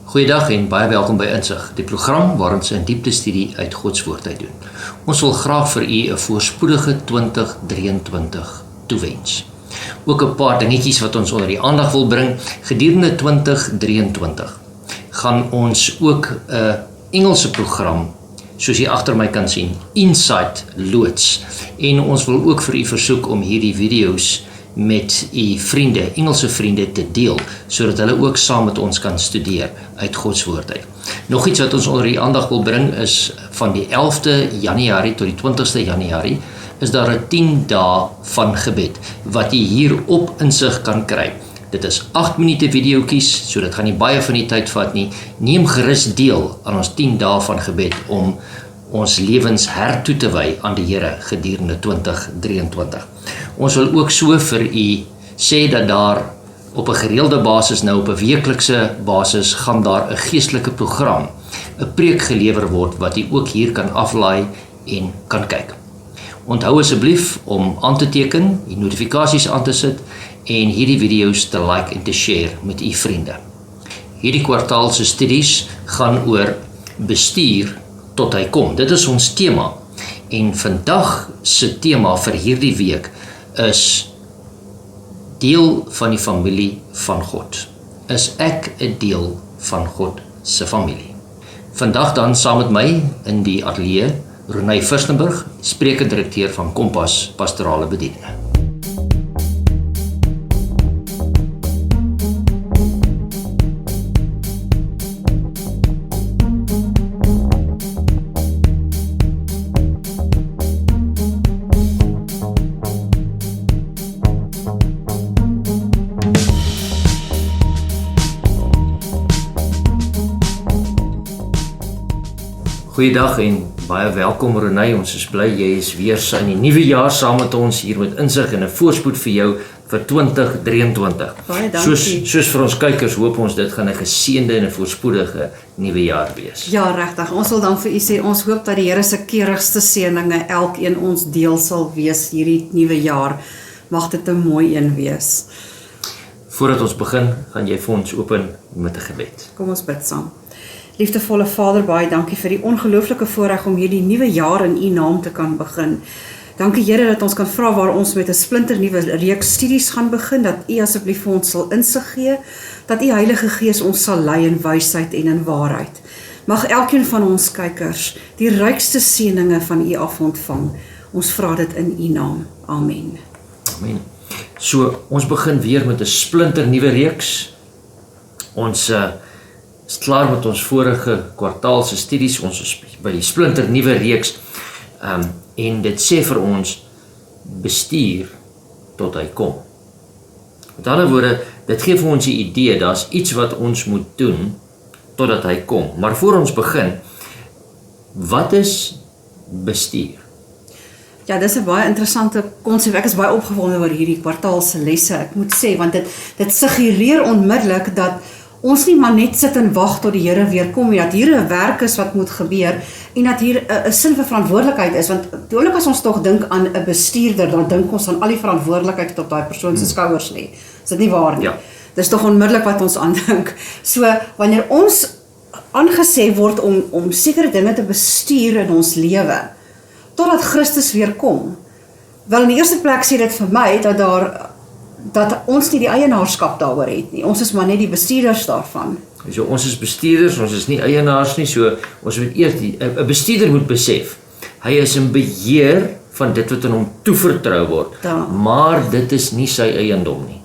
Goeiedag en baie welkom by Insig, die program waar ons 'n diepte studie uit God se woord uit doen. Ons wil graag vir u 'n voorspoedige 2023 toewens. Ook 'n paar dingetjies wat ons onder die aandag wil bring. Gedurende 2023 gaan ons ook 'n Engelse program, soos jy agter my kan sien, Insight loods. En ons wil ook vir u versoek om hierdie video's met u vriende, Engelse vriende te deel, sodat hulle ook saam met ons kan studeer uit God se woord uit. Nog iets wat ons onder die aandag wil bring is van die 11de Januarie tot die 20ste Januarie is daar 'n 10 dae van gebed wat jy hier op Insig kan kry. Dit is 8 minute videoetjies, so dit gaan nie baie van die tyd vat nie. Neem gerus deel aan ons 10 dae van gebed om ons lewens hertoe te wy aan die Here gedurende 2023. Ons wil ook so vir u sê dat daar op 'n gereelde basis, nou op 'n weeklikse basis, gaan daar 'n geestelike program, 'n preek gelewer word wat u ook hier kan aflaai en kan kyk. Onthou asseblief om aan te teken, die notifikasies aan te sit en hierdie video's te like en te share met u vriende. Hierdie kwartaal se studies gaan oor bestuur tot hy kom. Dit is ons tema. En vandag se tema vir hierdie week is deel van die familie van God. Is ek 'n deel van God se familie? Vandag dan saam met my in die ateljee Renay Fürstenberg, spreker-direkteur van Kompas Pastorale Bedieninge. Goeiedag en baie welkom Renay, ons is bly jy is weer in die nuwe jaar saam met ons hier met Insig en 'n voorspoed vir jou vir 2023. Baie dankie. Soos vir ons kykers hoop ons dit gaan 'n geseënde en 'n voorspoedige nuwe jaar wees. Ja, regtig. Ons wil dan vir u sê, ons hoop dat die Here se keurigste seëninge elkeen ons deel sal wees hierdie nuwe jaar. Mag dit 'n mooi een wees. Voordat ons begin, gaan jy vir ons open met 'n gebed. Kom ons bid saam. Liefdevolle Vader, baie dankie vir die ongelooflike voorreg om hierdie nuwe jaar in u naam te kan begin. Dankie Here dat ons kan vra waar ons met 'n splinternuwe reeks studies gaan begin, dat u asseblief vir ons sal insig gee, dat u Heilige Gees ons sal lei in wysheid en in waarheid. Mag elkeen van ons kykers die rykste seëninge van u af ontvang. Ons vra dit in u naam. Amen. Amen. So, ons begin weer met 'n splinternuwe reeks. Ons is klaar met ons vorige kwartaal se studies. Ons is by die splinternuwe reeks en dit sê vir ons bestuur tot hy kom. Met ander woorde, dit gee vir ons 'n idee, daar's iets wat ons moet doen totdat hy kom. Maar voor ons begin, wat is bestuur? Ja, dis 'n baie interessante konsep. Ek is baie opgewonde oor hierdie kwartaal se lesse. Ek moet sê, want dit suggereer onmiddellik dat ons nie maar net sit en wag tot die Here weer kom nie, dat hier 'n werk is wat moet gebeur en dat hier 'n sin vir verantwoordelikheid is, want die oomblik as ons tog dink aan 'n bestuurder, dan dink ons aan al die verantwoordelikheid op daai persoon se skouers lê. Is dit nie waar nie? Ja. Dis tog onmiddellik wat ons aandink. So, wanneer ons aangesê word om sekere dinge te bestuur in ons lewe, totdat Christus weer kom, wel in die eerste plek sê dit vir my dat ons nie die eienaarskap daaroor het nie. Ons is maar net die bestuurders daarvan. So ons is bestuurders, ons is nie eienaars nie, so ons moet eers 'n bestuurder moet besef. Hy is in beheer van dit wat aan hom toevertrou word, maar dit is nie sy eiendom nie.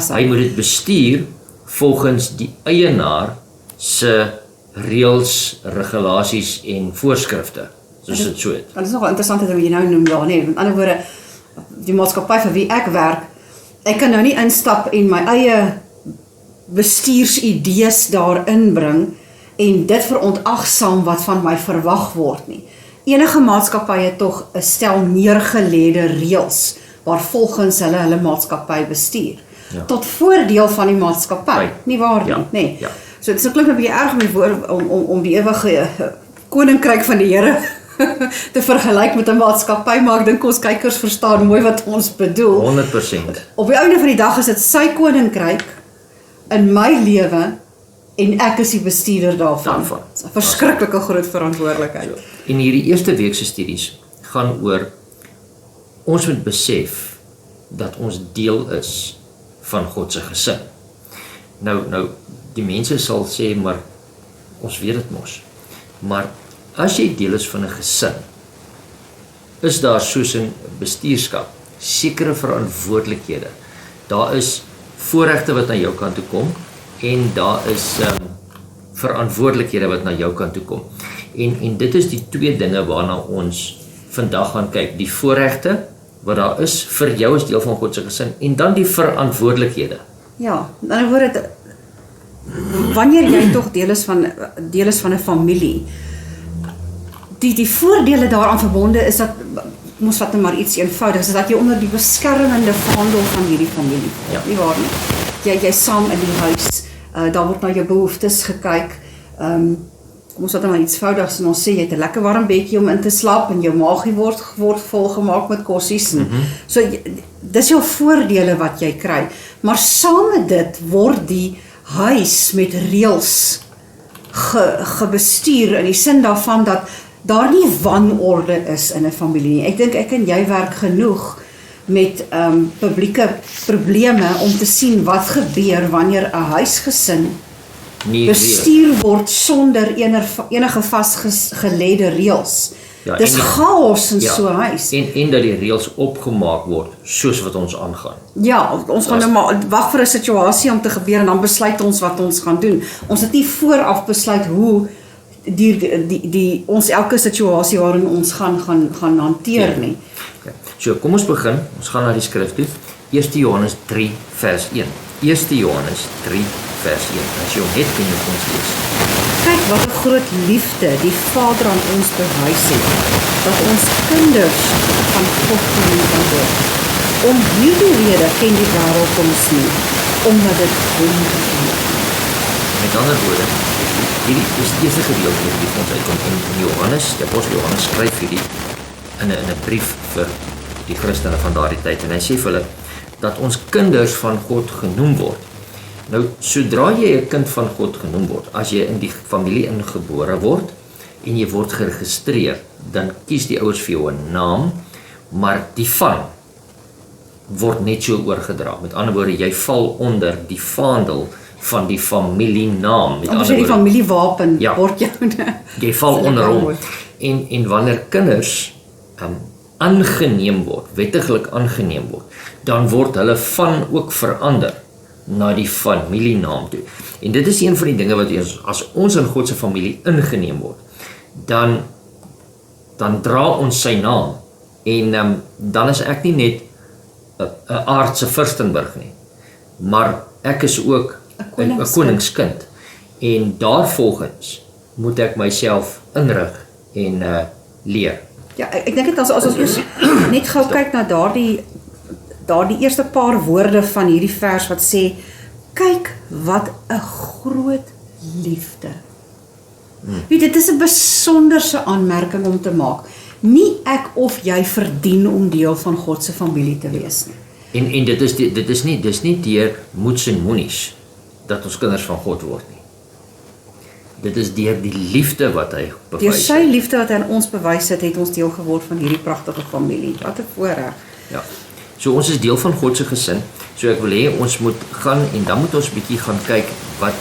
Hy moet dit bestuur volgens die eienaar se reëls, regulasies en voorskrifte. Soos dit so het. Dit is nogal interessant dat jy nou noem, ja, nee, met ander woorde, die maatskappy vir wie ek werk, ek kan nou nie instap en my eie bestuursidees daarin bring en dit verontagsaam wat van my verwag word nie. Enige maatskappy het tog 'n stel neergelede reëls waarvolgens hulle maatskappy bestuur. Ja. Tot voordeel van die maatskappy, nie waar nie, Ja. nee. Ja. So dit is 'n klink 'n bietjie erg om die woord om die ewige koninkryk van die Here te vergelyk met 'n maatskappy, maar ek dink ons kykers verstaan mooi wat ons bedoel. 100%. Op die einde van die dag is dit sy koninkryk in my lewe En ek is die bestuurder daarvan. Daarvan. Dit is 'n verskriklike groot verantwoordelikheid. En hierdie eerste week se studies gaan oor ons moet besef dat ons deel is van God se gesin. Nou die mense sal sê maar ons weet dit mos. Maar as jy deel is van 'n gesin, is daar soos in bestuurskap sekere verantwoordelikhede. Daar is voorregte wat na jou kant toe kom en daar is verantwoordelikhede wat na jou kant toe kom. En dit is die twee dinge waarna ons vandag gaan kyk. Die voorregte wat daar is vir jou as deel van God se gesin en dan die verantwoordelikhede. Ja, in ander woorde, wanneer jy tog deel is van 'n familie, die voordele daaraan verbonde is dat, ons vat nou maar iets eenvoudigs, is dat jy onder die beskermende vaandel van hierdie familie val. Ja. Nie waar nie? Jy saam in die huis, daar word na jou behoeftes gekyk. Kom ons vat nou maar iets eenvoudigs en ons sê jy het 'n lekker warm bedjie om in te slaap en jou maagie word volgemaak met kossies. So dis jou voordele wat jy kry. Maar saam met dit word die huis met reëls gebestuur in die sin daarvan dat daar nie wanorde is in 'n familie nie. Ek dink ek en jy werk genoeg met publieke probleme om te sien wat gebeur wanneer 'n huisgesin bestuur word sonder enige vasgelede reëls. Ja, dis chaos in so 'n huis. En dat die reëls opgemaak word soos wat ons aangaan. Ja, ons gaan nou maar wag vir 'n situasie om te gebeur en dan besluit ons wat ons gaan doen. Ons het nie vooraf besluit hoe ons elke situasie waarin ons gaan hanteer nie. Okay. So kom ons begin. Ons gaan na die skrif toe. 1 Johannes 3 vers 1. 1 Johannes 3 vers 1. As jy hom het, kan jy ons lees. Kyk wat 'n groot liefde die Vader aan ons bewys het, dat ons kinders van God genoem kan word. Om hierdie rede ken die wêreld ons nie, omdat dit hom nie ken. Met ander woorde, hierdie is die eerste gedeelte wat ons uitkom in Johannes. Die apostel Johannes skryf hierdie in 'n brief vir die Christene van daardie tyd en hy sê vir hulle dat ons kinders van God genoem word. Nou, sodra jy 'n kind van God genoem word, as jy in die familie ingebore word en jy word geregistreer, dan kies die ouers vir jou 'n naam, maar die van word net so oorgedra. Met ander woorde, jy val onder die vaandel van die familienaam. Met ander woorde, die familiewapen word jou. Jy val onder hom. En wanneer kinders aangeneem word, wettiglik aangeneem word, dan word hulle van ook verander na die familienaam toe. En dit is een van die dinge wat as ons in God se familie ingeneem word, dan dra ons sy naam. En dan is ek nie net 'n aardse Fürstenberg nie, maar ek is ook 'n koningskind. En daarvolgens moet ek myself inrig en leer. Ja, ek dink dit as ons eers net gou kyk na daardie eerste paar woorde van hierdie vers wat sê, kyk wat 'n groot liefde. Weet, dit is 'n besonderse aanmerking om te maak. Nie ek of jy verdien om deel van God se familie te wees nie. En dit is nie deur moets en moenies dat ons kinders van God word nie. Dit is deur die liefde wat hy bewys het. Deur sy liefde wat hy aan ons bewys het, het ons deel geword van hierdie pragtige familie. Wat 'n voorreg. Ja. So ons is deel van God se gesin. So ek wil hê ons moet gaan en dan moet ons bietjie gaan kyk wat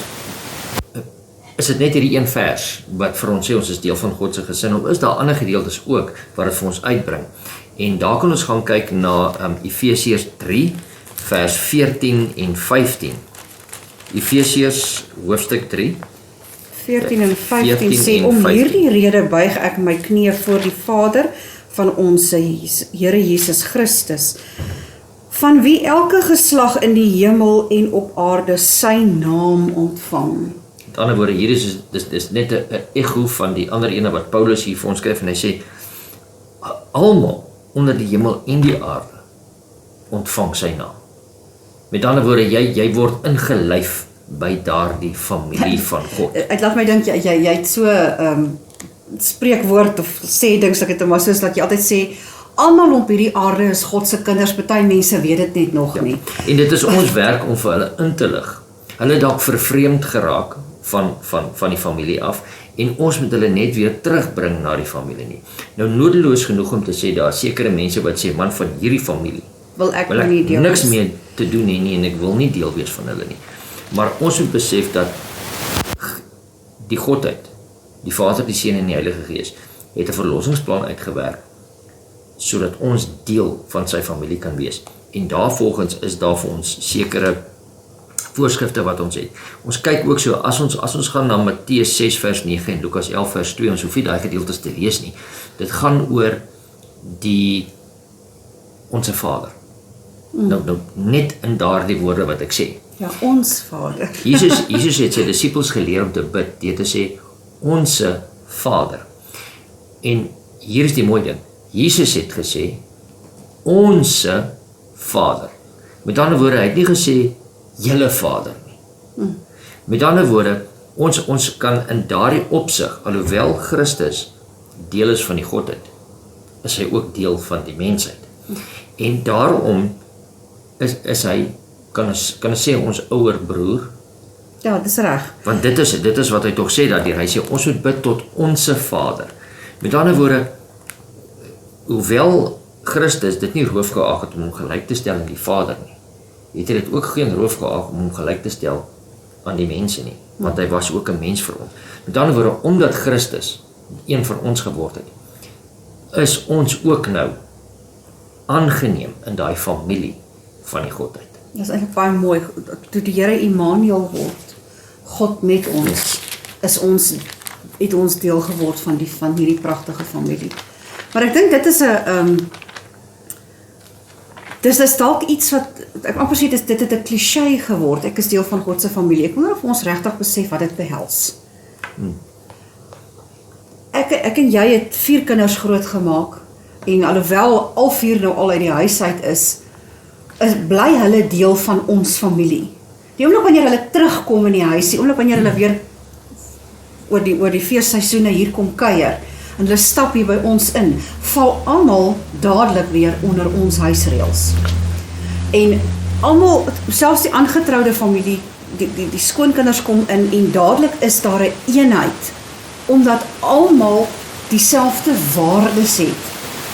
is dit net hierdie een vers wat vir ons sê ons is deel van God se gesin, of is daar ander gedeeltes ook wat dit vir ons uitbring? En daar kan ons gaan kyk na Efesiërs 3 vers 14 en 15. Efesiërs hoofstuk 3 14 en 15 sê, om hierdie rede buig ek my knieë voor die Vader van ons Here Jesus Christus, van wie elke geslag in die hemel en op aarde sy naam ontvang. Met ander woorde, hier is net 'n ego van die ander ene wat Paulus hier vir ons skryf, en hy sê, almal onder die hemel en die aarde ontvang sy naam. Met ander woorde, jy word ingelyf by daardie familie van God. Ek laat my dink, jy het so spreekwoord of sê dings, ek het maar soos dat jy altyd sê, almal op hierdie aarde is God se kinders, party mense weet dit net nog nie. En dit is ons werk om vir hulle in te lig. Hulle dalk vervreemd geraak van die familie af en ons moet hulle net weer terugbring na die familie nie. Nou nodeloos genoeg om te sê daar is sekere mense wat sê man van hierdie familie Wil ek wil ek nie deel niks wees. meer te doen hê nie en ek wil nie deel wees van hulle nie. Maar ons moet besef dat die Godheid, die Vader, die Seun en die Heilige Gees het 'n verlossingsplan uitgewerk sodat ons deel van sy familie kan wees. En daarvolgens is daar vir ons sekere voorskrifte wat ons het. Ons kyk ook so, as ons gaan na Matteus 6 vers 9 en Lukas 11 vers 2, ons hoef nie daai gedeeltes te lees nie. Dit gaan oor die Onse Vader. Nou net in daardie woorde wat ek sê. Ja, ons Vader. Jesus het sy disippels geleer om te bid, deur te sê Onse Vader. En hier is die mooi ding. Jesus het gesê Onse Vader. Met ander woorde, hy het nie gesê julle Vader nie. Met ander woorde, ons kan in daardie opsig, alhoewel Christus deel is van die Godheid, is hy ook deel van die mensheid. En daarom is hy, kan ons sê, ons ouer broer, Ja, dis reg. want dit is wat hy tog sê daardeur. Hy sê ons moet bid tot Onse Vader. Met ander woorde, hoewel Christus dit nie roof geag het om hom gelyk te stel aan die Vader nie, het hy dit ook geen roof geag om hom gelyk te stel aan die mense nie, want hy was ook 'n mens vir ons. Met ander woorde, omdat Christus een van ons geword het, is ons ook nou aangeneem in daai familie van die Godheid. Dit is eintlik baie mooi. Toe die Here Immanuel word, God met ons, het ons deel geword van hierdie pragtige familie. Maar ek dink dit is 'n dis dalk iets wat ek amper sê dit het 'n kliseë geword. Ek is deel van God se familie. Ek wonder of ons regtig besef wat dit behels. Ek en jy het 4 kinders grootgemaak en alhoewel al 4 nou al uit die huis uit is bly hulle deel van ons familie. Die oomblik wanneer hulle terugkom in die huis, die oomblik wanneer hulle weer oor die feesseisoene hier kom kuier en hulle stap hier by ons in, val almal dadelik weer onder ons huisreëls. En almal, selfs die aangetroude familie, die skoonkinders kom in en dadelik is daar 'n eenheid, omdat almal dieselfde waardes het,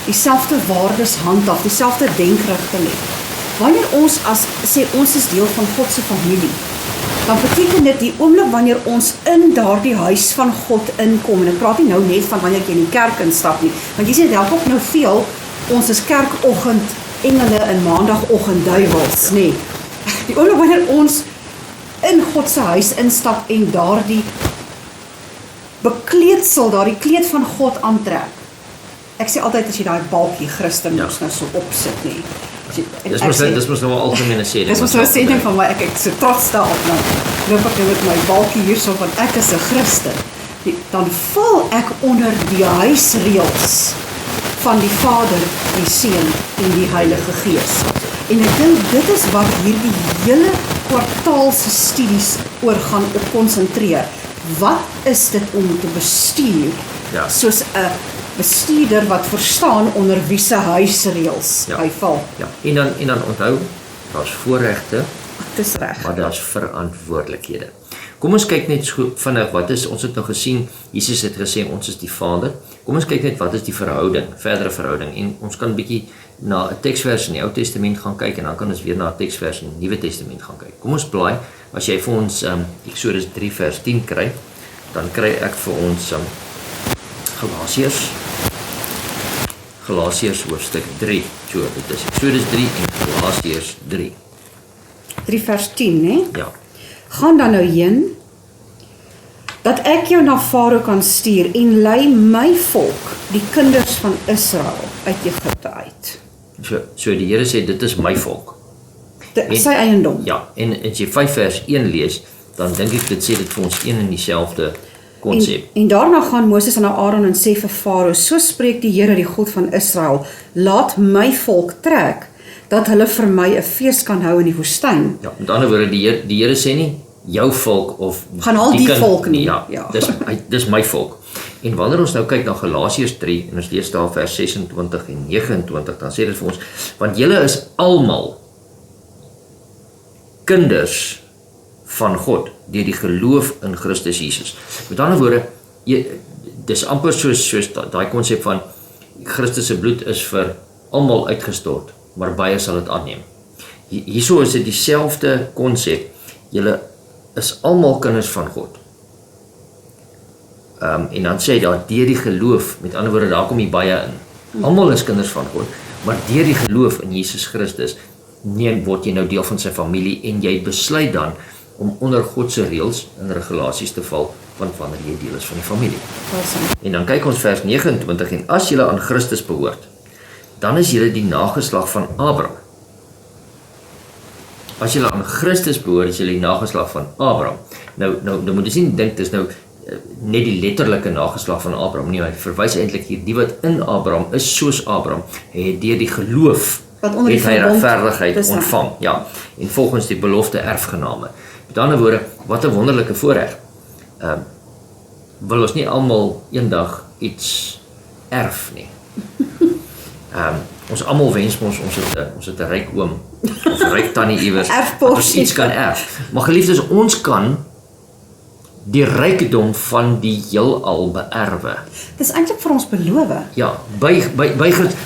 dieselfde waardes handhaaf, dieselfde denkrigting het. Wanneer ons sê ons is deel van God se familie, dan beteken dit die oomblik wanneer ons in daardie huis van God inkom, en ek praat nie nou net van wanneer jy in die kerk instap nie, want jy sê dit help ook nou veel, ons is kerkoggend engele en maandagoggend duiwels, nee. Die oomblik wanneer ons in God se huis instap en daardie bekleedsel, daardie kleed van God aantrek. Ek sê altyd as jy daai balkie Christen moes nou so opsit, nee. Dis mos nou 'n algemene sê. Dis mos nou 'n sê ding van my, ek so trots daarop nou. Loop ek met my balkie hierso van ek is 'n Christen. Dan val ek onder die huisreëls van die Vader, die Seun en die Heilige Gees. En ek dink dit is wat hierdie hele kwartaalse studies oor gaan op konsentreer. Wat is dit om te bestuur? Ja. Soos 'n bestuurder wat verstaan onder wie se huisreëls hy val. Ja. En dan onthou, daar's voorregte, Dis reg. maar daar's verantwoordelikhede. Kom ons kyk net so vinnig, wat is, ons het nou gesien, Jesus het gesê, ons is die Vader. Kom ons kyk net, wat is die verhouding, verdere verhouding, en ons kan 'n bietjie na 'n teksvers in die Ou Testament gaan kyk, en dan kan ons weer na 'n teksvers in die Nuwe Testament gaan kyk. Kom ons blaai, as jy vir ons Eksodus 3 vers 10 kry, dan kry ek vir ons Galasiërs hoofstuk 3, so dit is Eksodus 3 en Galasiërs 3. 3 vers 10, né? Ja. Gaan dan nou heen, dat ek jou na Farao kan stuur en lei my volk, die kinders van Israel, uit Egipte uit. So die Here sê, dit is my volk. Sy eiendom. Ja, en as jy 5 vers 1 lees, dan dink ek dit sê dit vir ons een en dieselfde konsep. En daarna gaan Moses aan Aaron en sê vir Farao, so spreek die Here, die God van Israel, laat my volk trek, dat hulle vir my 'n fees kan hou in die woestyn. Ja, met ander woorde, die Here sê nie jou volk of gaan al die volk nie. Ja, Ja. dis my volk. En wanneer ons nou kyk na Galasiërs 3 en ons lees daar vers 26 en 29, dan sê dit vir ons, want julle is almal kinders van God. deur die geloof in Christus Jesus. Met ander woorde, dis amper soos daai konsep van Christus se bloed is vir almal uitgestort, maar baie sal dit aanneem. Hierso is dit dieselfde konsep. Julle is almal kinders van God. En dan sê hy daar, deur die geloof, met ander woorde, daar kom die baie in. Almal is kinders van God, maar deur die geloof in Jesus Christus, word jy nou deel van sy familie, en jy besluit dan om onder God se reëls en regulasies te val, want wanneer jy deel is van die familie. En dan kyk ons vers 29, en as julle aan Christus behoort, dan is julle die nageslag van Abraham. As julle aan Christus behoort, is julle die nageslag van Abraham. Nou moet jy nie dink, dis nou net die letterlike nageslag van Abraham nie, hy verwys eintlik hier, die wat in Abraham is soos Abraham, hy het deur die geloof het hy regverdigheid ontvang, ja, en volgens die belofte erfgename. Met ander woorde, wat 'n wonderlike voorreg. Wil ons nie almal eendag iets erf nie. Ons almal wens ons het 'n ryk oom of 'n ryk tannie iewers wat ons iets kan erf. Maar geliefdes, ons kan die rykdom van die heelal beerwe. Dis eintlik vir ons beloof. Ja, by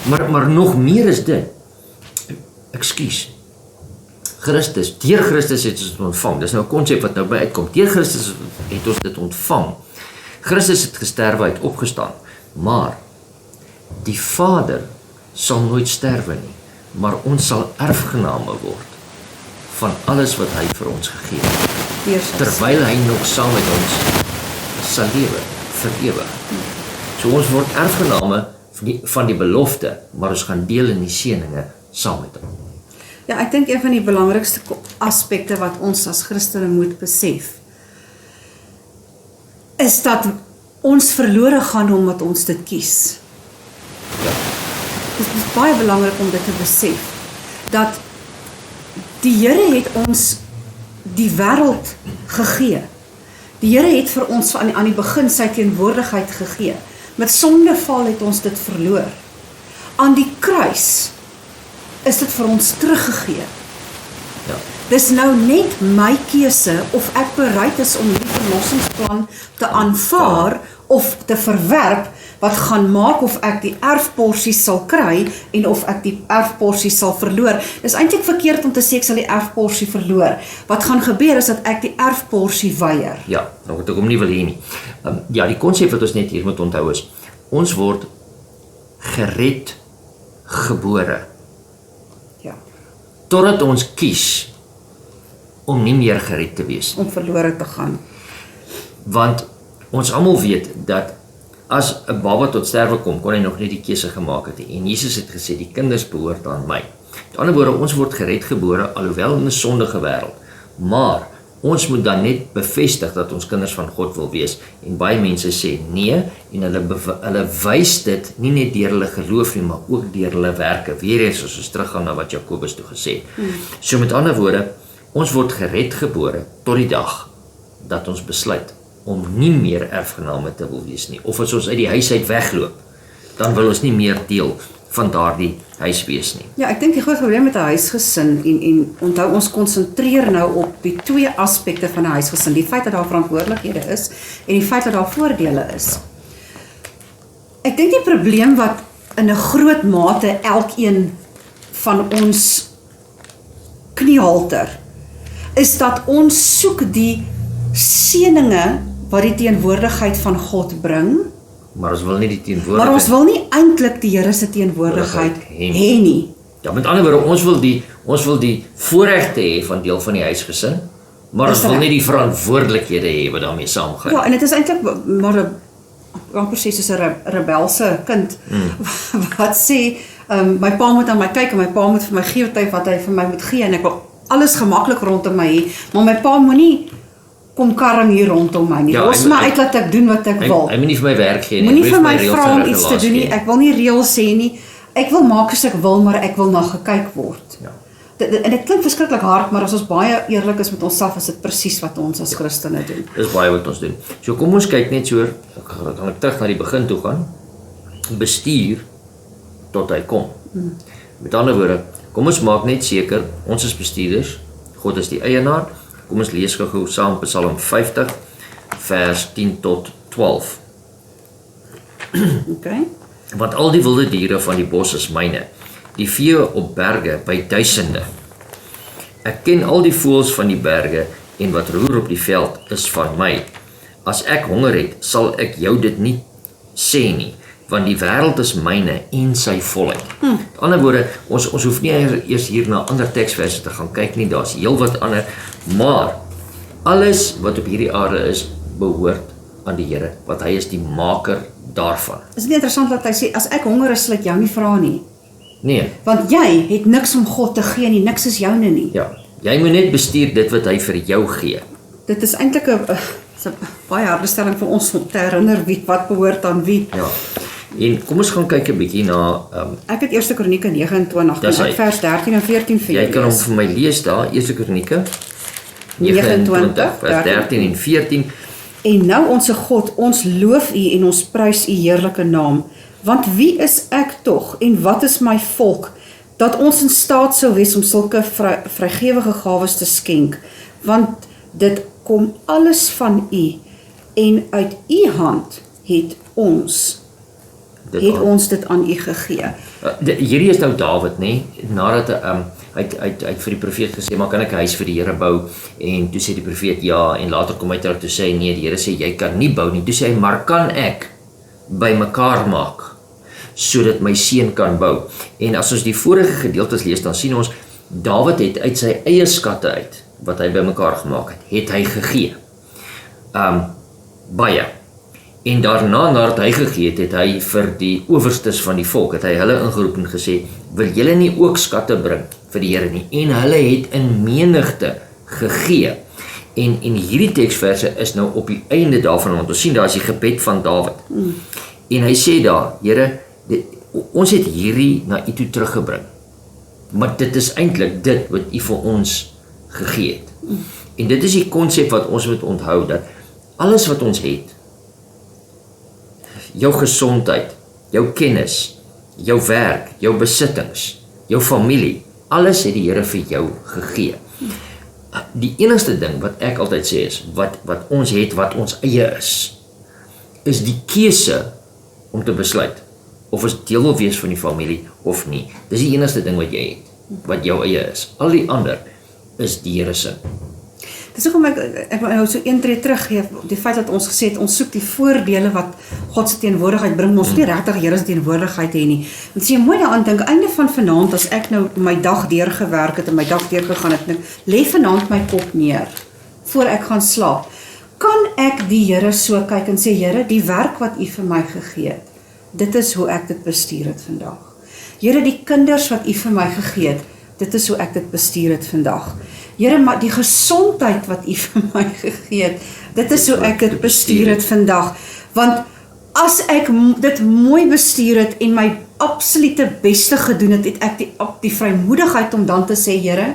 maar nog meer is dit. Ekskuus. Christus, deur Christus het ons dit ontvang. Dis nou 'n konsep wat nou by uitkom. Deur Christus het ons dit ontvang. Christus het gesterwe, hy het opgestaan. Maar die Vader sal nooit sterwe nie, maar ons sal erfgename word van alles wat hy vir ons gegee het. Terwyl hy nog saam met ons sal lewe vir ewig. So ons word erfgename van die belofte, maar ons gaan deel in die seëninge saam met hom. Ja, ek dink een van die belangrikste aspekte wat ons as Christene moet besef, is dat ons verlore gaan omdat ons dit kies. Ja. Dit is baie belangrik om dit te besef, dat die Here het ons die wêreld gegee. Die Here het vir ons aan die begin sy teenwoordigheid gegee. Met sondeval het ons dit verloor. Aan die kruis is dit vir ons teruggegee. Ja. Dis nou net my keuse of ek bereid is om hierdie verlossingsplan te aanvaar of te verwerp, wat gaan maak of ek die erfporsie sal kry en of ek die erfporsie sal verloor. Dis eintlik verkeerd om te sê ek sal die erfporsie verloor. Wat gaan gebeur is dat ek die erfporsie weier. Ja, nou wat ek hom nie wil hê nie. Ja, die konsep wat ons net hier moet onthou is, ons word gered gebore. Ja. Totdat ons kies om nie meer gered te wees. Om verlore te gaan. Want ons almal weet dat as 'n baba tot sterwe kom, kon hy nog nie die keuse gemaak het nie. En Jesus het gesê, die kinders behoort aan my. Met ander woorde, ons word gered gebore, alhoewel in 'n sondige wêreld. Maar ons moet dan net bevestig dat ons kinders van God wil wees. En baie mense sê nee, en hulle wys dit nie net deur hulle geloof nie, maar ook deur hulle werke. Weer eens as ons teruggaan na wat Jakobus toe gesê het. So met ander woorde, ons word gered gebore tot die dag dat ons besluit om nie meer erfgename te wil wees nie. Of as ons uit die huis uit wegloop, dan wil ons nie meer deel van daardie huis wees nie. Ja, ek dink die groot probleem met 'n huisgesin, en onthou ons konsentreer nou op die twee aspekte van 'n huisgesin, die feit dat daar verantwoordelikhede is en die feit dat daar voordele is. Ek dink die probleem wat in 'n groot mate elkeen van ons kniehalter is dat ons soek die seëninge wat die teenwoordigheid van God bring, Maar ons wil nie die teenwoordigheid. maar ons wil nie eintlik die Here se teenwoordigheid hê nie. Ja, met ander woorde, ons wil die voorregte hê van deel van die huisgesin, maar ons wil nie die verantwoordelikhede hê wat daarmee saamgaan. Ja, en dit is eintlik maar 'n amper presies soos 'n rebelse kind wat sê, my pa moet aan my kyk en my pa moet vir my gee wat hy vir my moet gee en ek wil alles gemaklik rondom my hê, maar my pa moenie kom karring hier rondom my nie. Ja, Los my uit dat ek doen wat ek wil. Hy moet nie vir my werk gee nie. Moenie vir my vra om iets te doen nie. Ek wil nie reëls hê nie. Ek wil maak as ek wil, maar ek wil na gekyk word. Ja. En dit klink verskriklik hard, maar as ons baie eerlik is met onsself, is dit presies wat ons as Christene doen. Dis baie wat ons doen. So kom ons kyk net so, kan ek terug na die begin toe gaan. Bestuur tot hy kom. Met ander woorde, kom ons maak net seker, ons is bestuurders, God is die eienaar, Kom ons lees gou saam Psalm 50 vers 10 tot 12. Okay. Want al die wilde diere van die bos is myne, die vee op berge by duisende. Ek ken al die voëls van die berge en wat roer op die veld is van my. As ek honger het, sal ek jou dit nie sê nie, want die wêreld is myne en sy volheid. Met ander woorde, ons hoef nie eers hier na ander teksverse te gaan kyk nie, daar's heelwat ander, maar alles wat op hierdie aarde is, behoort aan die Here, want hy is die maker daarvan. Is dit nie interessant dat hy sê, as ek honger is, sal ek jou nie vra nie. Nee, Want jy het niks om God te gee nie, niks is joune nie. ja, jy moet net bestuur dit wat hy vir jou gee. Dit is eintlik 'n baie harde stelling vir ons om te herinner wat behoort aan wie. Ja. En kom ons gaan kyk 'n bietjie na Ek het 1 Kronieke 29, Dis en hy. ek vers 13 en 14 vir jy julle kan hom lees. vir my lees daar, 1 Kronieke 29, vers 13 en 14. En nou onsse God, ons loof U en ons prys U heerlike naam. Want wie is ek tog en wat is my volk, dat ons in staat sou wees om sulke vrygewige gawes te skenk? Want dit kom alles van U en uit U hand het ons dit aan U gegee. Hierdie is nou Dawid, nê? Nadat hy het vir die profeet gesê, maar kan ek 'n huis vir die Here bou? En toe sê die profeet ja, en later kom hy terug toe sê nee, die Here sê jy kan nie bou nie. Toe sê hy, maar kan ek bymekaar maak sodat my seun kan bou? En as ons die vorige gedeeltes lees, dan sien ons Dawid het uit sy eie skatte uit wat hy bymekaar gemaak het hy gegee. Baie. En daarna, nadat hy gegee het, het hy vir die owerstes van die volk, het hy hulle ingeroep en gesê, wil julle nie ook skatte bring vir die Here nie? En hulle het in menigte gegee. En hierdie teksverse is nou op die einde daarvan, want ons sien daar is die gebed van Dawid. En hy sê daar, Here, ons het hierdie na U toe teruggebring. Maar dit is eintlik dit wat U vir ons gegee het. En dit is die konsep wat ons moet onthou, dat alles wat ons het, jou gesondheid, jou kennis, jou werk, jou besittings, jou familie, alles het die Here vir jou gegee. Die enigste ding wat ek altyd sê is, wat ons het, wat ons eie is die keuse om te besluit, of ons deel wil wees van die familie of nie. Dis die enigste ding wat jy het, wat jou eie is. Al die ander is die Here se. Dis hoekom ek wil nou so een tree teruggee, die feit dat ons gesê het, ons soek die voordele wat God se teenwoordigheid bring, maar ons nie regtig Here se teenwoordigheid hê nie. Want as jy mooi daaraan dink, einde van vanaand, as ek nou my dag deurgewerk het en my dag deurgegaan het, lê vanaand my kop neer, voor ek gaan slaap, kan ek die Here so kyk en sê, Here, die werk wat U vir my gegee het, dit is hoe ek dit bestuur het vandag. Here, die kinders wat U vir my gegee het, dit is hoe ek dit bestuur het vandag. Here, maar die gesondheid wat U vir my gegee het, dit is hoe ek dit bestuur het vandag. Want as ek dit mooi bestuur het en my absolute beste gedoen het, het ek die vrymoedigheid om dan te sê, Here,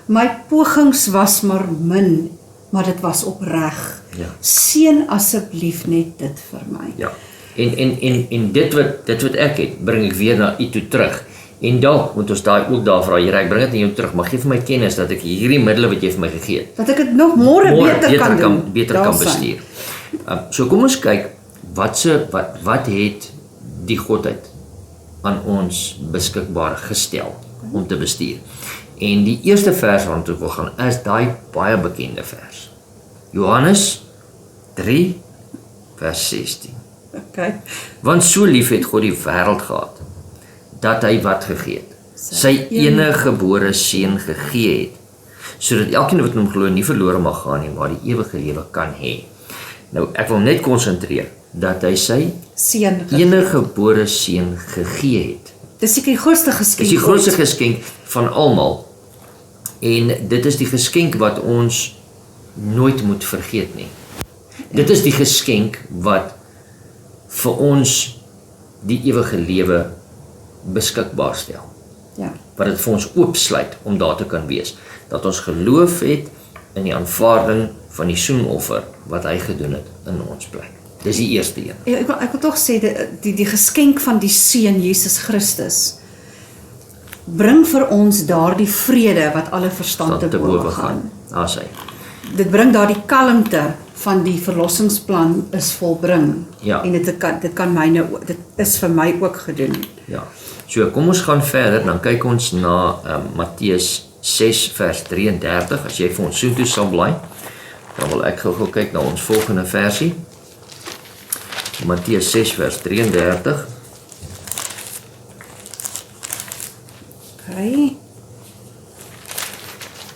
my pogings was maar min, maar dit was opreg. Ja. Seën asseblief net dit vir my. Ja. En dit wat ek het, bring ek weer na U toe terug. En dalk moet ons daai ook daar vra, Here, ek bring dit aan jou terug, maar gee vir my kennis dat ek hierdie middele wat jy vir my gegee het, Dat ek dit nog môre beter kan doen. beter kan bestuur. So kom ons kyk, wat het die Godheid aan ons beskikbaar gestel om te bestuur. En die eerste vers waarna ek wil gaan, is daai baie bekende vers. Johannes 3 vers 16. Okay. Want so lief het God die wêreld gehad, dat hy wat gegee het? Sy enige gebore seun gegee het, sodat elkeen wat in hom glo nie verlore mag gaan nie, maar die ewige lewe kan hê. Nou, ek wil net konsentreer dat hy sy Seën. enige gebore seun gegee het. Dis seker die grootste geskenk. Dis die grootste geskenk van almal. En dit is die geskenk wat ons nooit moet vergeet nie. Dit is die geskenk wat vir ons die ewige lewe beskikbaar stel. Ja. Wat dit vir ons oopsluit om daar te kan wees. Dat ons geloof het in die aanvaarding van die soenoffer wat hy gedoen het in ons plek. Dis die eerste een. Ja, ek wil tog sê, die geskenk van die Seun Jesus Christus bring vir ons daardie vrede wat alle verstand te bowe gaan. Daar sê hy. dit bring daardie kalmte van die verlossingsplan is volbring. Ja. En dit kan myne dit is vir my ook gedoen. Ja. So kom ons gaan verder, dan kyk ons na Matteus 6 vers 33, as jy vir ons soontoe sal blaai, dan wil ek gou kyk na ons volgende versie. Matteus 6 vers 33. Okay.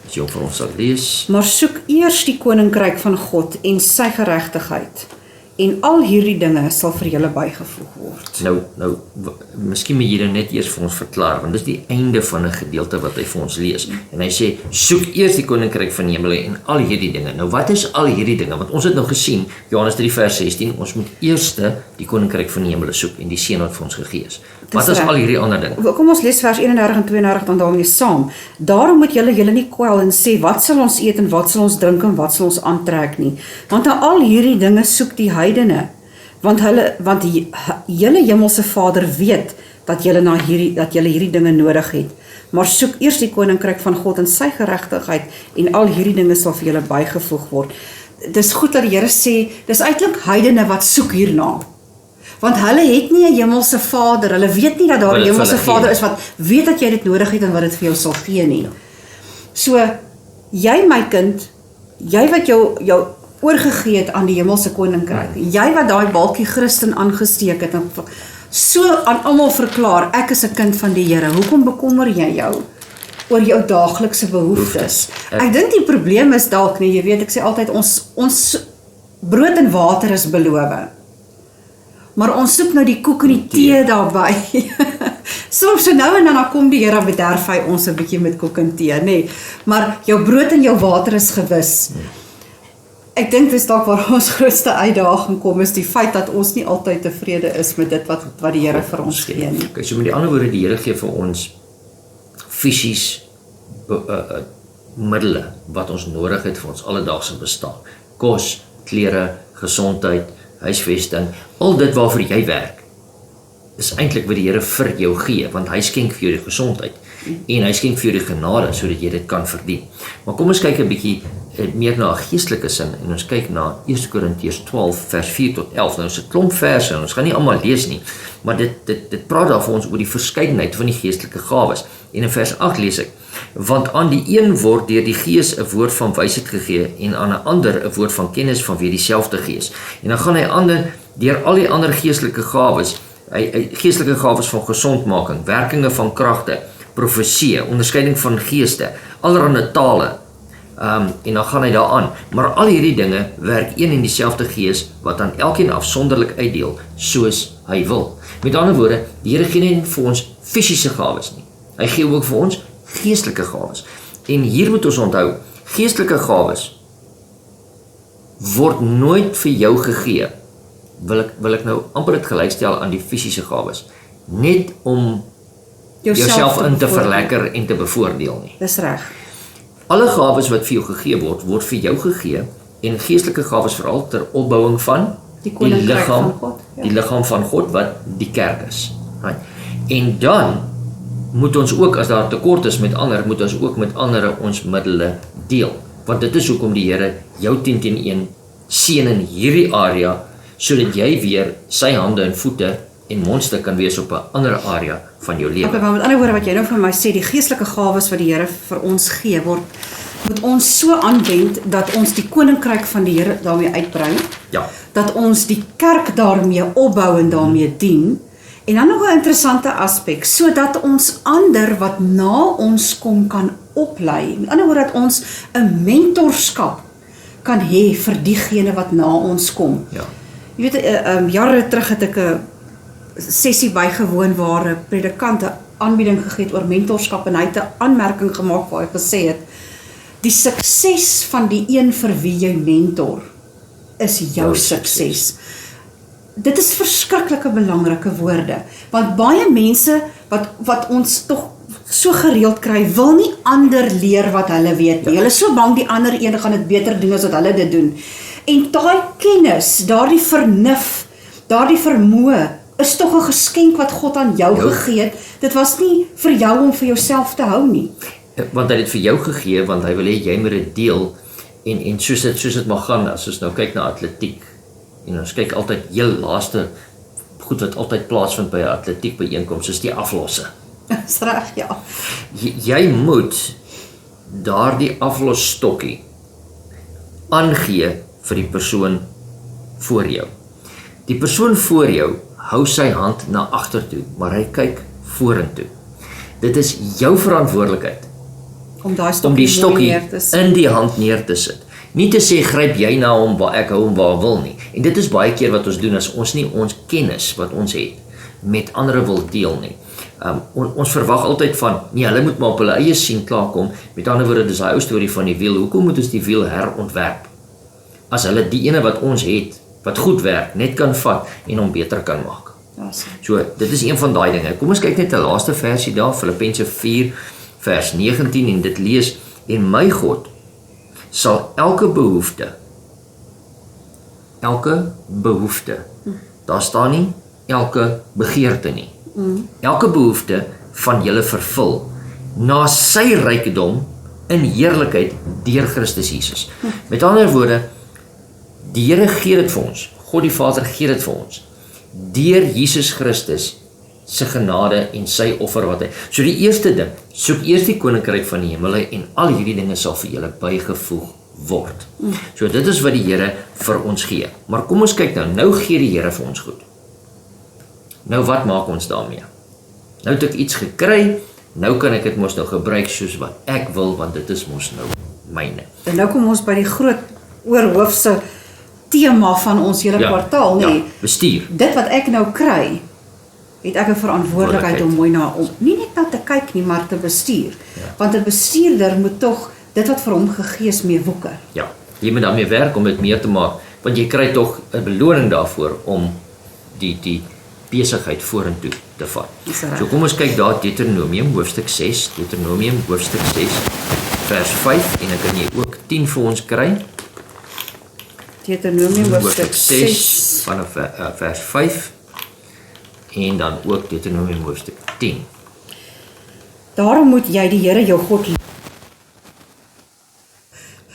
As jy vir ons sal lees. Maar soek eers die koninkryk van God en sy geregtigheid, en al hierdie dinge sal vir julle bygevoeg word. Nou, miskien moet jy dit net eers vir ons verklaar, want dis die einde van 'n gedeelte wat hy vir ons lees. En hy sê, soek eers die koninkryk van die hemel en al hierdie dinge. Nou wat is al hierdie dinge? Want ons het nou gesien, Johannes 3 vers 16, ons moet eers die koninkryk van die hemel soek en die seën wat vir ons gegee is. Wat is al hierdie ander dinge? Kom ons lees vers 31 en 32 dan daarmee saam. Daarom moet julle nie kwel en sê, wat sal ons eet en wat sal ons drink en wat sal ons aantrek nie. Want na al hierdie dinge soek die heidene, want julle hemelse Vader weet dat julle hierdie dinge nodig het. Maar soek eers die koninkryk van God en sy geregtigheid en al hierdie dinge sal vir julle bygevoeg word. Dis goed dat die Here sê, dis eintlik heidene wat soek hierna. Want hulle het nie 'n hemelse Vader, hulle weet nie dat daar 'n hemelse Vader is wat weet dat jy dit nodig het en wat dit vir jou sal gee nie. So, jy my kind, jy wat jou oorgegee het aan die hemelse koninkryk, jy wat daai balkie Christen aangesteek het en so aan almal verklaar, ek is 'n kind van die Here, hoekom bekommer jy jou oor jou daaglikse behoeftes? Ek dink die probleem is dalk nie, jy weet, ek sê altyd, ons brood en water is beloof. Maar ons soek nou die koek en die tee daarby. Soms so nou en dan kom die Here bederf hy ons 'n bietjie met koek en tee, nee. Maar jou brood en jou water is gewis. Ek dink dis dalk waar ons grootste uitdaging kom, is die feit dat ons nie altyd tevrede is met dit wat die Here vir ons gee nie. Okay, so met die ander woorde, die Here gee vir ons fisies middele wat ons nodig het vir ons alledaagse bestaan. Kos, klere, gesondheid, huisvesting, al dit waarvoor jy werk, is eintlik wat die Here vir jou gee, want hy skenk vir jou die gesondheid en hy skenk vir jou die genade sodat jy dit kan verdien. Maar kom ons kyk 'n bietjie meer na 'n geestelike sin en ons kyk na 1 Korintiërs 12 vers 4 tot 11. Nou is 'n klomp verse en ons gaan nie almal lees nie, maar dit praat daar vir ons oor die verskeidenheid van die geestelike gawes. En in vers 8 lees ek: want aan die een word deur die Gees 'n woord van wysheid gegee en aan 'n ander 'n woord van kennis vanweë dieselfde Gees. En dan gaan hy ander deur al die ander geestelike gawes, geestelike gawes van gesondmaking, werkinge van kragte, profesie, onderskeiding van geeste, allerlei tale. En dan gaan hy daaraan. Maar al hierdie dinge werk een en dieselfde Gees wat aan elkeen afsonderlik uitdeel soos hy wil. Met ander woorde, die Here gee nie vir ons fisiese gawes nie. Hy gee ook vir ons geestelike gawes. En hier moet ons onthou, geestelike gawes word nooit vir jou gegee. Wil ek nou amper dit gelykstel aan die fisiese gawes, net om jouself in te verlekker en te bevoordeel nie. Dis reg. Alle gawes wat vir jou gegee word vir jou gegee, en geestelike gawes veral ter opbouing van die liggaam, die liggaam van God wat die kerk is. Right. En dan moet ons ook, as daar tekort is met ander, moet ons ook met ander ons middele deel. Want dit is hoekom die Here jou 10-1 seën in hierdie area, sodat jy weer sy hande en voete en mondstuk kan wees op 'n ander area van jou lewe. Okay, maar met ander woorde wat jy nou vir my sê, die geestelike gawes wat die Here vir ons gee, moet ons so aanwend dat ons die koninkryk van die Here daarmee uitbrei. Ja. Dat ons die kerk daarmee opbou en daarmee dien. En dan nog 'n interessante aspek, sodat ons ander wat na ons kom kan oplei. Met ander woorde dat ons 'n mentorskap kan hê vir diegene wat na ons kom. Ja. Jy weet, jare terug het ek 'n sessie bygewoon waar 'n predikant 'n aanbieding gegee het oor mentorskap en hy het 'n aanmerking gemaak waar hy gesê het: die sukses van die een vir wie jy mentor is jou sukses. Dit is verskriklike belangrike woorde, want baie mense wat ons tog so gereeld kry, wil nie ander leer wat hulle weet nie. Hulle is so bang die ander een gaan dit beter doen as wat hulle dit doen. En daai kennis, daardie vernuf, daardie vermoë is tog 'n geskenk wat God aan jou gegee het. Dit was nie vir jou om vir jouself te hou nie. Want hy het dit vir jou gegee, want hy wil hê jy moet dit deel En soos dit mag gaan, as ons nou kyk na atletiek, en ons kyk altyd heel laaste goed wat altyd plaasvind by 'n atletiek byeenkoms, is die aflosse. Dis reg, ja. Jy moet daardie aflosstokkie aangee vir die persoon voor jou. Die persoon voor jou hou sy hand na agtertoe, maar hy kyk vorentoe. Dit is jou verantwoordelikheid Om om die stokkie neer te sit. in die hand neer te sit. Nie te sê, gryp jy na hom waar ek hou hom waar wil nie. En dit is baie keer wat ons doen as ons nie ons kennis wat ons het met ander wil deel nie. Ons verwag altyd van, nee, hulle moet maar op hulle eie sien klaarkom. Met ander woorde, dis daai ou storie van die wiel. Hoekom moet ons die wiel herontwerp? As hulle die ene wat ons het, wat goed werk, net kan vat en hom beter kan maak. So, dit is een van daai dinge. Kom ons kyk net die laaste versie daar, Filippense 4 vers 19 en dit lees, en my God sal elke behoefte, daar staan nie elke begeerte nie, elke behoefte van julle vervul, na sy rykdom in heerlikheid deur Christus Jesus. Met ander woorde, die Here gee dit vir ons, God die Vader gee dit vir ons, deur Jesus Christus se genade en sy offer wat hy. So die eerste ding, soek eers die koninkryk van die hemele en al hierdie dinge sal vir julle bygevoeg word. So dit is wat die Here vir ons gee. Maar kom ons kyk nou gee die Here vir ons goed. Nou wat maak ons daarmee? Nou het ek iets gekry, nou kan ek dit mos nou gebruik soos wat ek wil, want dit is mos nou myne. En nou kom ons by die groot oorhoofse tema van ons hele kwartaal, nee. Ja, bestuur. Dit wat ek nou kry, het ek 'n verantwoordelikheid om mooi na om nie net na te kyk nie, maar te bestuur. Want 'n bestuurder moet tog dit wat vir hom gegee is mee woeker. Ja, jy moet daarmee werk om dit meer te maak, want jy kry tog 'n beloning daarvoor om die besigheid vorentoe te vat. So kom ons kyk daar Deuteronomium hoofstuk 6, Deuteronomium hoofstuk 6 vers 5 en dan kan jy ook 10 vir ons kry. Deuteronomium hoofstuk 6 vanaf vers 5 en dan ook Deuteronomium hoofstuk 10. Daarom moet jy die Here jou God lief.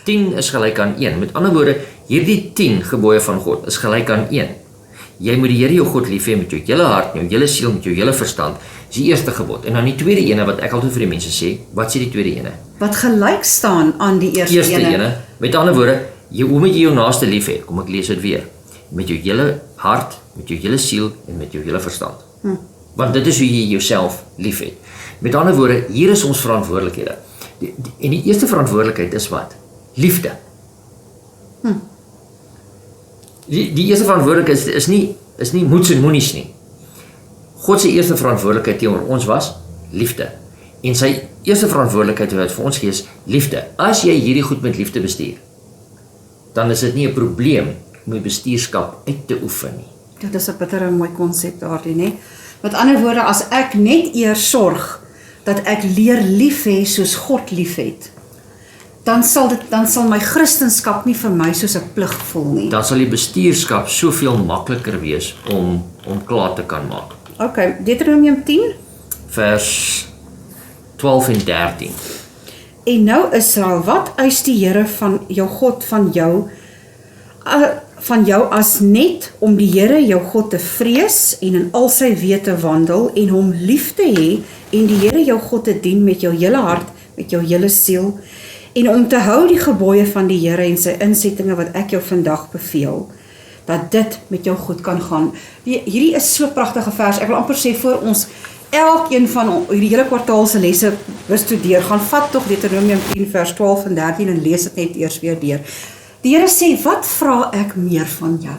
10 is gelyk aan 1. Met ander woorde, hierdie 10 gebooie van God is gelyk aan 1. Jy moet die Here jou God lief hê met jou hele hart, jou hele siel, met jou hele verstand. Dis die eerste gebod. En dan die tweede ene wat ek altyd vir die mense sê, wat sê die tweede ene? Wat gelyk staan aan die eerste ene. Met ander woorde, hoe moet jy jou naaste lief hê? Kom ek lees dit weer. Met jou hele hart, met jou hele siel en met jou hele verstand. Want dit is hoe jy jouself lief het. Met ander woorde, hier is ons verantwoordelikhede. En die eerste verantwoordelikheid is wat? Liefde. Die eerste verantwoordelikheid is nie moets en moenies nie. God se eerste verantwoordelikheid teenoor ons was liefde. En sy eerste verantwoordelikheid wat vir ons gee is liefde. As jy hierdie goed met liefde bestuur, dan is dit nie 'n probleem om die bestuurskap uit te oefen nie. Dit is 'n bittere mooi konsep daardie, né? Met ander woorde, as ek net eers sorg dat ek leer lief hê soos God liefhet, dan sal my Christenskap nie vir my soos 'n plig voel nie. Dan sal die bestuurskap soveel makliker wees om klaar te kan maak. Okay, Deuteronomium 10 vers 12 en 13. En nou Israel, wat eis die Here van jou God van jou as net om die Here jou God te vrees en in al sy weë te wandel en hom lief te hê en die Here jou God te dien met jou hele hart, met jou hele siel en om te hou die gebooie van die Here en sy insettinge wat ek jou vandag beveel, dat dit met jou goed kan gaan. Hierdie is so 'n pragtige vers. Ek wil amper sê voor ons elkeen van hierdie hele kwartaal se lesse bestudeer, gaan vat tog Deuteronomium 10 vers 12 en 13 en lees dit net eers weer deur. Die Here sê, wat vra ek meer van jou?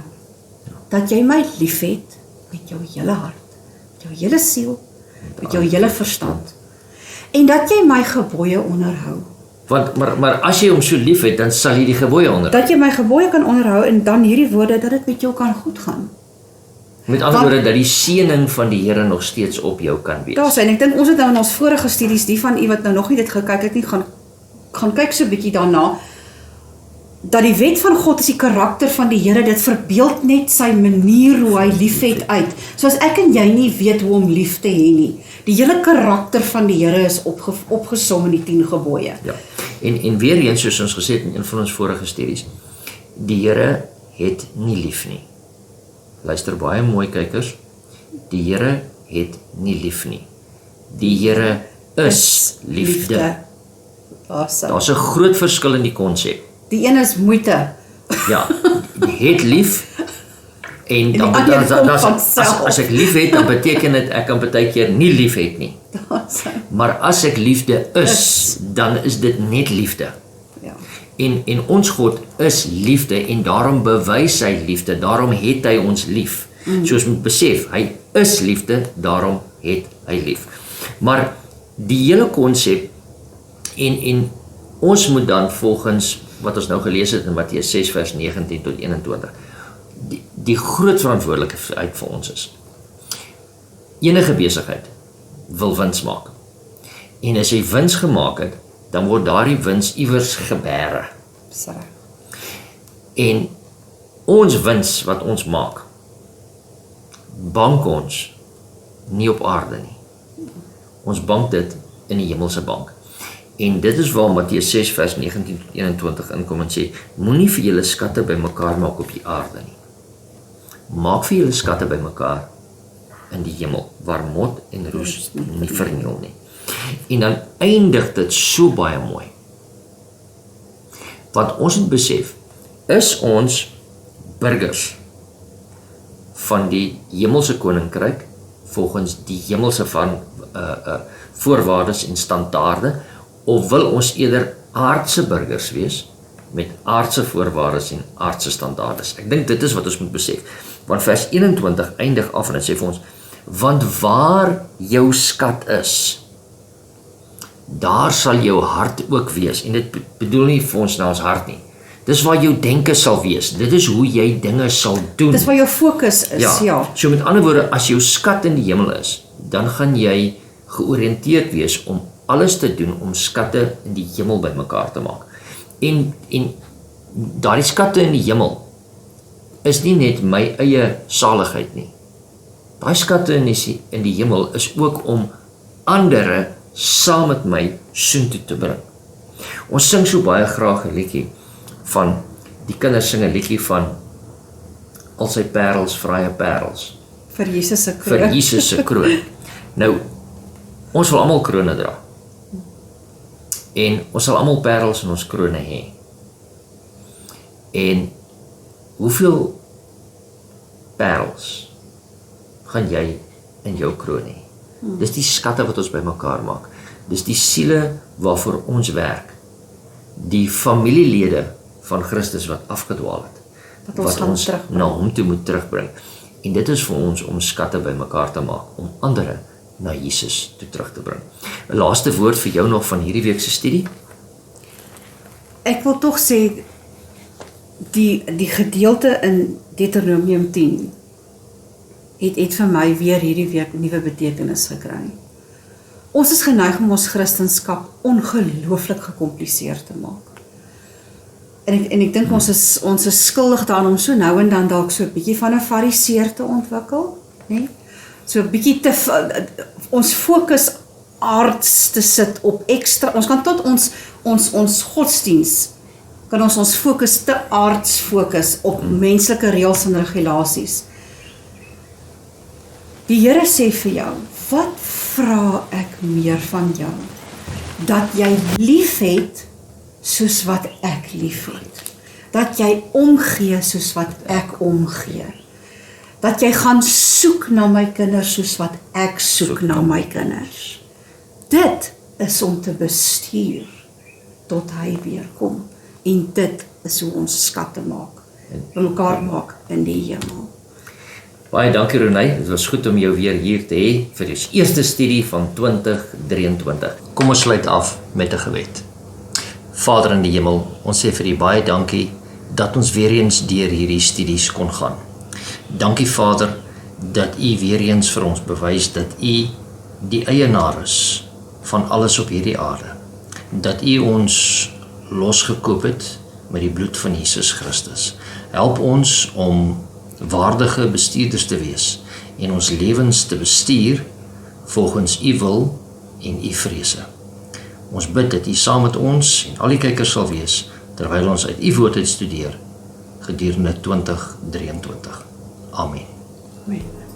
Dat jy my liefhet met jou hele hart, met jou hele siel, met jou hele verstand. En dat jy my gebooie onderhou. Want maar as jy hom so liefhet, dan sal jy die gebooie onderhou. Dat jy my gebooie kan onderhou en dan hierdie woorde dat dit met jou kan goed gaan. Met ander woorde, dat die seëning van die Here nog steeds op jou kan wees. Daar sien, ek dink ons het nou in ons vorige studies, die van u wat nou nog nie dit gekyk het nie, gaan kyk so 'n bietjie daarna, dat die wet van God is die karakter van die Here, dit verbeeld net sy manier hoe hy liefhet uit. Soos ek en jy nie weet hoe om lief te hê nie. Die hele karakter van die Here is opgesom in die 10 gebooie. Ja. En weer eens, soos ons gesê het in een van ons vorige studies, die Here het nie lief nie. Luister baie mooi kykers, die Here het nie lief nie. Die Here is liefde. Awesome. Daar's 'n groot verskil in die konsep. Die een is moeite. Ja, het lief en die dan ander kom van self. as ek lief het, dan beteken dit ek kan baie keer nie lief het nie. Awesome. Maar as ek liefde is, dan is dit net liefde. Ja. En ons God is liefde en daarom bewys hy liefde, daarom het hy ons lief. So ons moet besef, hy is liefde, daarom het hy lief. Maar die hele konsep en ons moet dan volgens wat ons nou gelees het in Matteus 6 vers 19 tot 21, die groot verantwoordelikheid vir ons is. Enige besigheid wil wins maak. En as jy wins gemaak het, dan word daardie wins iewers gebeere. Sorry. En ons wins wat ons maak, bank ons nie op aarde nie. Ons bank dit in die hemelse bank. En dit is waar Matteus 6 vers 19 tot 21 inkom en sê, moenie vir julle skatte bymekaar maak op die aarde nie. Maak vir julle skatte bymekaar in die hemel, waar mot en roes nie verniel nie. En dan eindig dit so baie mooi. Want ons moet besef, is ons burgers van die hemelse koninkryk, volgens die hemelse van voorwaardes en standaarde, of wil ons eerder aardse burgers wees, met aardse voorwaardes en aardse standaardes. Ek dink dit is wat ons moet besef. Want vers 21 eindig af en dit sê vir ons, want waar jou skat is, daar sal jou hart ook wees. En dit bedoel nie vir ons na ons hart nie. Dis waar jou denke sal wees. Dit is hoe jy dinge sal doen. Dis waar jou fokus is, ja. So met ander woorde, as jou skat in die hemel is, dan gaan jy georiënteerd wees om alles te doen om skatte in die hemel bymekaar te maak. En daardie skatte in die hemel is nie net my eie saligheid nie. Daai skatte in die hemel is ook om ander saam met my soontoe te bring. Ons sing so baie graag 'n liedjie van, die kinders sing 'n liedjie van al sy parels, vrye parels. Vir Jesus se kroon. Vir Jesus se kroon. Nou, ons wil almal krone dra. En ons sal almal parels in ons krone hê. En hoeveel parels gaan jy in jou kroon hê? Dis die skatte wat ons bymekaar maak. Dis die siele waarvoor ons werk. Die familielede van Christus wat afgedwaal het. Wat ons na hom toe moet terugbring. En dit is vir ons om skatte bymekaar te maak, om ander na Jesus toe terug te bring. 'n Laaste woord vir jou nog van hierdie week se studie? Ek wil tog sê, die gedeelte in Deuteronomium 10 het vir my weer hierdie week nuwe betekenis gekry. Ons is geneig om ons Christendom ongelooflik gekompliseer te maak. En ek dink ons is skuldig daaraan om so nou en dan dalk so 'n bietjie van 'n fariseer te ontwikkel, né? So 'n bietjie ons fokus aards te sit op ekstra. Ons kan tot ons godsdiens kan ons fokus te aards fokus op menslike reëls en regulasies. Die Here sê vir jou, wat vra ek meer van jou? Dat jy lief het soos wat ek lief het. Dat jy omgee soos wat ek omgee. Dat jy gaan soek na my kinders soos wat ek soek na my kinders. Dit is om te bestuur tot hy weer kom. En dit is hoe ons skatte maak, mekaar maak in die hemel. Baie dankie Renée, dit was goed om jou weer hier te hê vir die eerste studie van 2023. Kom ons sluit af met 'n gebed. Vader in die hemel, ons sê vir U baie dankie dat ons weer eens deur hierdie studies kon gaan. Dankie Vader dat U weer eens vir ons bewys dat U die eienaar is van alles op hierdie aarde. Dat U ons losgekoop het met die bloed van Jesus Christus. Help ons om waardige bestuurders te wees en ons lewens te bestuur volgens U wil en U vrese. Ons bid dat U saam met ons en al die kykers sal wees, terwyl ons uit U woord uit studeer, gedurende 2023. Amen. Amen.